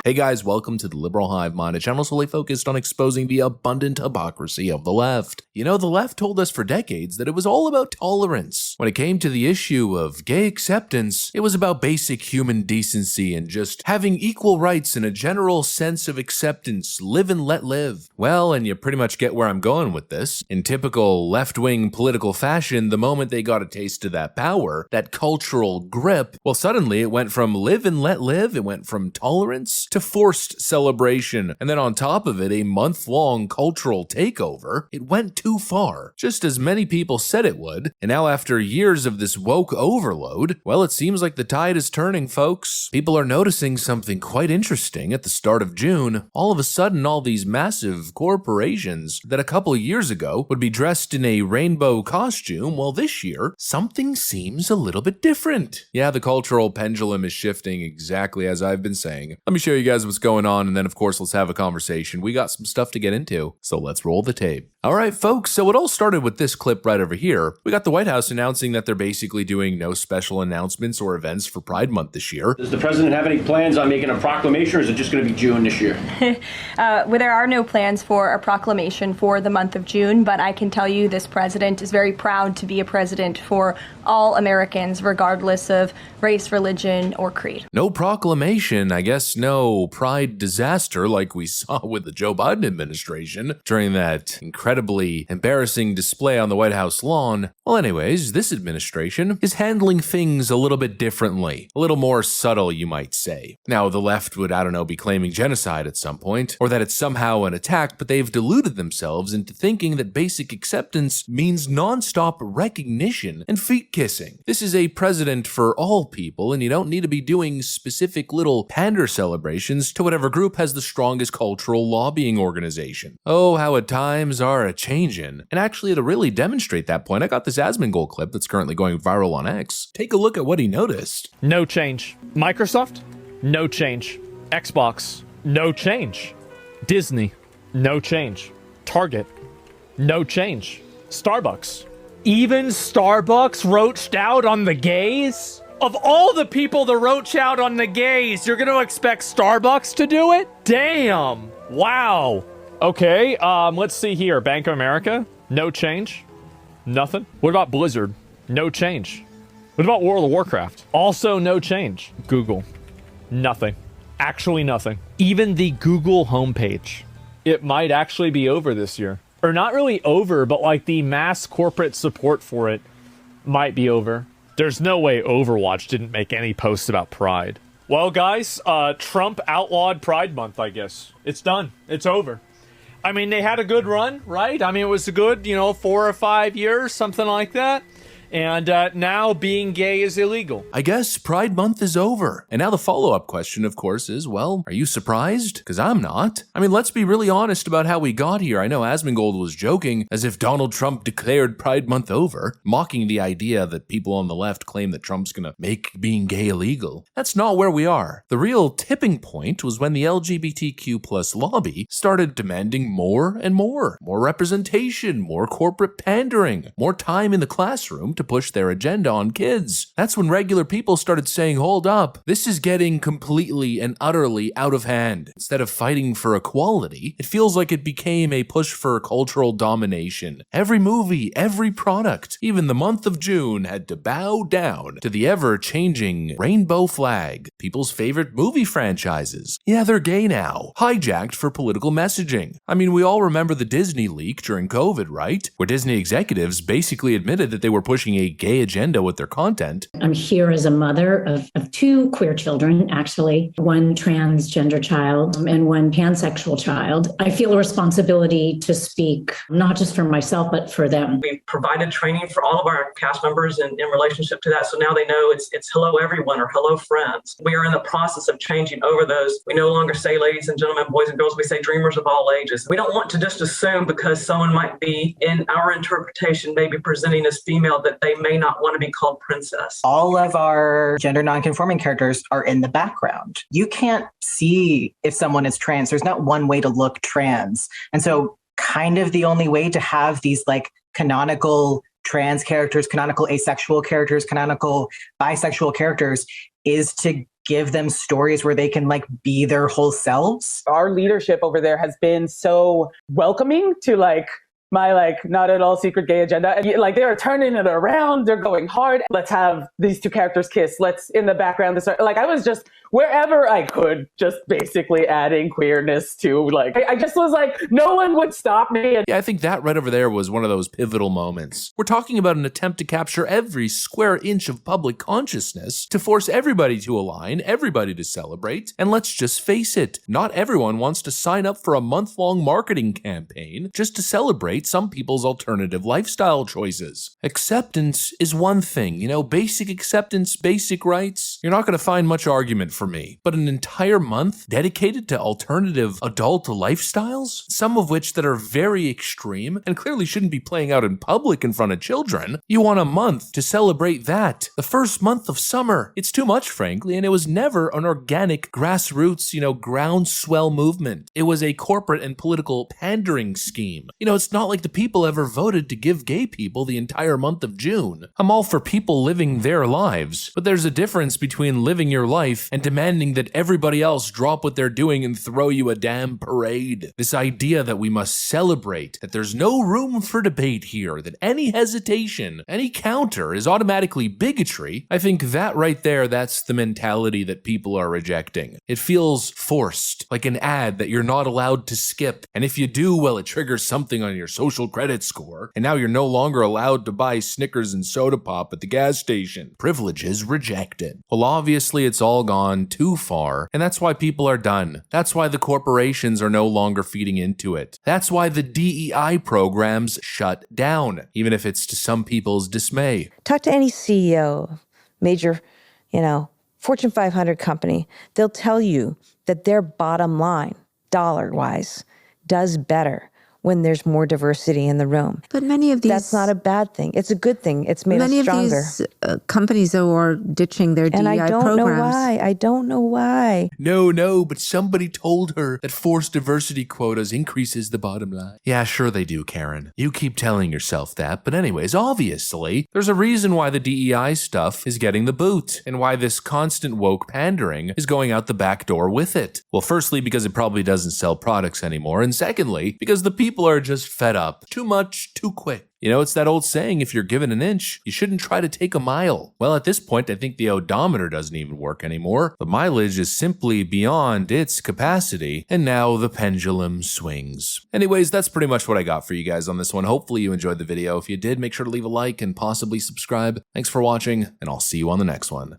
Hey guys, welcome to the Liberal Hive Mind, a channel solely focused on exposing the abundant hypocrisy of the left. You know, the left told us for decades that it was all about tolerance. When it came to the issue of gay acceptance, it was about basic human decency and just having equal rights and a general sense of acceptance, live and let live. Well, and you pretty much get where I'm going with this. In typical left-wing political fashion, the moment they got a taste of that power, that cultural grip, well, suddenly it went from live and let live, it went from tolerance to forced celebration, and then on top of it, a month-long cultural takeover. It went too far, just as many people said it would, and now after years of this woke overload, well, it seems like the tide is turning, folks. People are noticing something quite interesting at the start of June. All of a sudden, all these massive corporations that a couple of years ago would be dressed in a rainbow costume, well, this year, something seems a little bit different. Yeah, the cultural pendulum is shifting exactly as I've been saying. Let me show you guys what's going on, and then of course let's have a conversation. We got some stuff to get into, so let's roll the tape. Alright folks, so it all started with this clip right over here. We got the White House announcing that they're basically doing no special announcements or events for Pride Month this year. Does the president have any plans on making a proclamation, or is it just going to be June this year? Well, there are no plans for a proclamation for the month of June, but I can tell you this president is very proud to be a president for all Americans, regardless of race, religion, or creed. No proclamation, I guess no Pride disaster like we saw with the Joe Biden administration during that incredibly embarrassing display on the White House lawn. Well, anyways, this administration is handling things a little bit differently, a little more subtle, you might say. Now, the left would, I don't know, be claiming genocide at some point, or that it's somehow an attack, but they've deluded themselves into thinking that basic acceptance means nonstop recognition and feet kissing. This is a president for all people, and you don't need to be doing specific little pander celebrations to whatever group has the strongest cultural lobbying organization. Oh, how at times are a-changin'. And actually, to really demonstrate that point, I got this Asmongold clip that's currently going viral on X. Take a look at what he noticed. No change. Microsoft? No change. Xbox? No change. Disney? No change. Target? No change. Starbucks? Even Starbucks roached out on the gays? Of all the people that roach out on the gays, you're gonna expect Starbucks to do it? Damn! Wow! Okay, let's see here. Bank of America? No change. Nothing. What about Blizzard? No change. What about World of Warcraft? Also no change. Google? Nothing. Actually nothing. Even the Google homepage. It might actually be over this year. Or not really over, but like the mass corporate support for it might be over. There's no way Overwatch didn't make any posts about Pride. Well, guys, Trump outlawed Pride Month, I guess. It's done. It's over. I mean, they had a good run, right? I mean, it was a good, 4 or 5 years, something like that. And now being gay is illegal. I guess Pride Month is over. And now the follow-up question, of course, is, well, are you surprised? Because I'm not. I mean, let's be really honest about how we got here. I know Asmongold was joking, as if Donald Trump declared Pride Month over, mocking the idea that people on the left claim that Trump's gonna make being gay illegal. That's not where we are. The real tipping point was when the LGBTQ+ lobby started demanding more and more. More representation, more corporate pandering, more time in the classroom to push their agenda on kids. That's when regular people started saying, hold up, this is getting completely and utterly out of hand. Instead of fighting for equality, it feels like it became a push for cultural domination. Every movie, every product, even the month of June had to bow down to the ever-changing rainbow flag. People's favorite movie franchises. Yeah, they're gay now. Hijacked for political messaging. I mean, we all remember the Disney leak during COVID, right? Where Disney executives basically admitted that they were pushing a gay agenda with their content. I'm here as a mother of 2 queer children, actually, 1 transgender child and 1 pansexual child. I feel a responsibility to speak, not just for myself, but for them. We've provided training for all of our cast members in relationship to that. So now they know it's hello everyone or hello friends. We are in the process of changing over those. We no longer say ladies and gentlemen, boys and girls. We say dreamers of all ages. We don't want to just assume because someone might be, in our interpretation, maybe presenting as female, that they may not want to be called princess. All of our gender nonconforming characters are in the background. You can't see if someone is trans. There's not one way to look trans. And so kind of the only way to have these like canonical trans characters, canonical asexual characters, canonical bisexual characters is to give them stories where they can like be their whole selves. Our leadership over there has been so welcoming to like my like not at all secret gay agenda. And like they are turning it around. They're going hard. Let's have these two characters kiss. Let's in the background. Like I was just wherever I could, just basically adding queerness to like, I just was like, no one would stop me. And Yeah, I think that right over there was one of those pivotal moments. We're talking about an attempt to capture every square inch of public consciousness to force everybody to align, everybody to celebrate. And let's just face it, not everyone wants to sign up for a month-long marketing campaign just to celebrate some people's alternative lifestyle choices. Acceptance is one thing, basic acceptance, basic rights. You're not going to find much argument for me, but an entire month dedicated to alternative adult lifestyles, some of which that are very extreme and clearly shouldn't be playing out in public in front of children. You want a month to celebrate that, the first month of summer. It's too much, frankly, and it was never an organic grassroots, groundswell movement. It was a corporate and political pandering scheme. It's not like the people ever voted to give gay people the entire month of June. I'm all for people living their lives, but there's a difference between living your life and demanding that everybody else drop what they're doing and throw you a damn parade. This idea that we must celebrate, that there's no room for debate here, that any hesitation, any counter is automatically bigotry, I think that right there, that's the mentality that people are rejecting. It feels forced, like an ad that you're not allowed to skip, and if you do, well, it triggers something on your social credit score, and now you're no longer allowed to buy Snickers and soda pop at the gas station. Privileges rejected. Well, obviously it's all gone too far, and that's why people are done. That's why the corporations are no longer feeding into it. That's why the DEI programs shut down, even if it's to some people's dismay. Talk to any CEO, major, Fortune 500 company. They'll tell you that their bottom line, dollar-wise, does better when there's more diversity in the room. But many of these... That's not a bad thing. It's a good thing. It's made us stronger. Many of these companies, though, are ditching their DEI programs. And I don't know why. I don't know why. No, but somebody told her that forced diversity quotas increases the bottom line. Yeah, sure they do, Karen. You keep telling yourself that, but anyways, obviously, there's a reason why the DEI stuff is getting the boot, and why this constant woke pandering is going out the back door with it. Well, firstly, because it probably doesn't sell products anymore, and secondly, because the people are just fed up. Too much, too quick. It's that old saying, if you're given an inch, you shouldn't try to take a mile. Well, at this point, I think the odometer doesn't even work anymore. The mileage is simply beyond its capacity, and now the pendulum swings. Anyways, that's pretty much what I got for you guys on this one. Hopefully you enjoyed the video. If you did, make sure to leave a like and possibly subscribe. Thanks for watching, and I'll see you on the next one.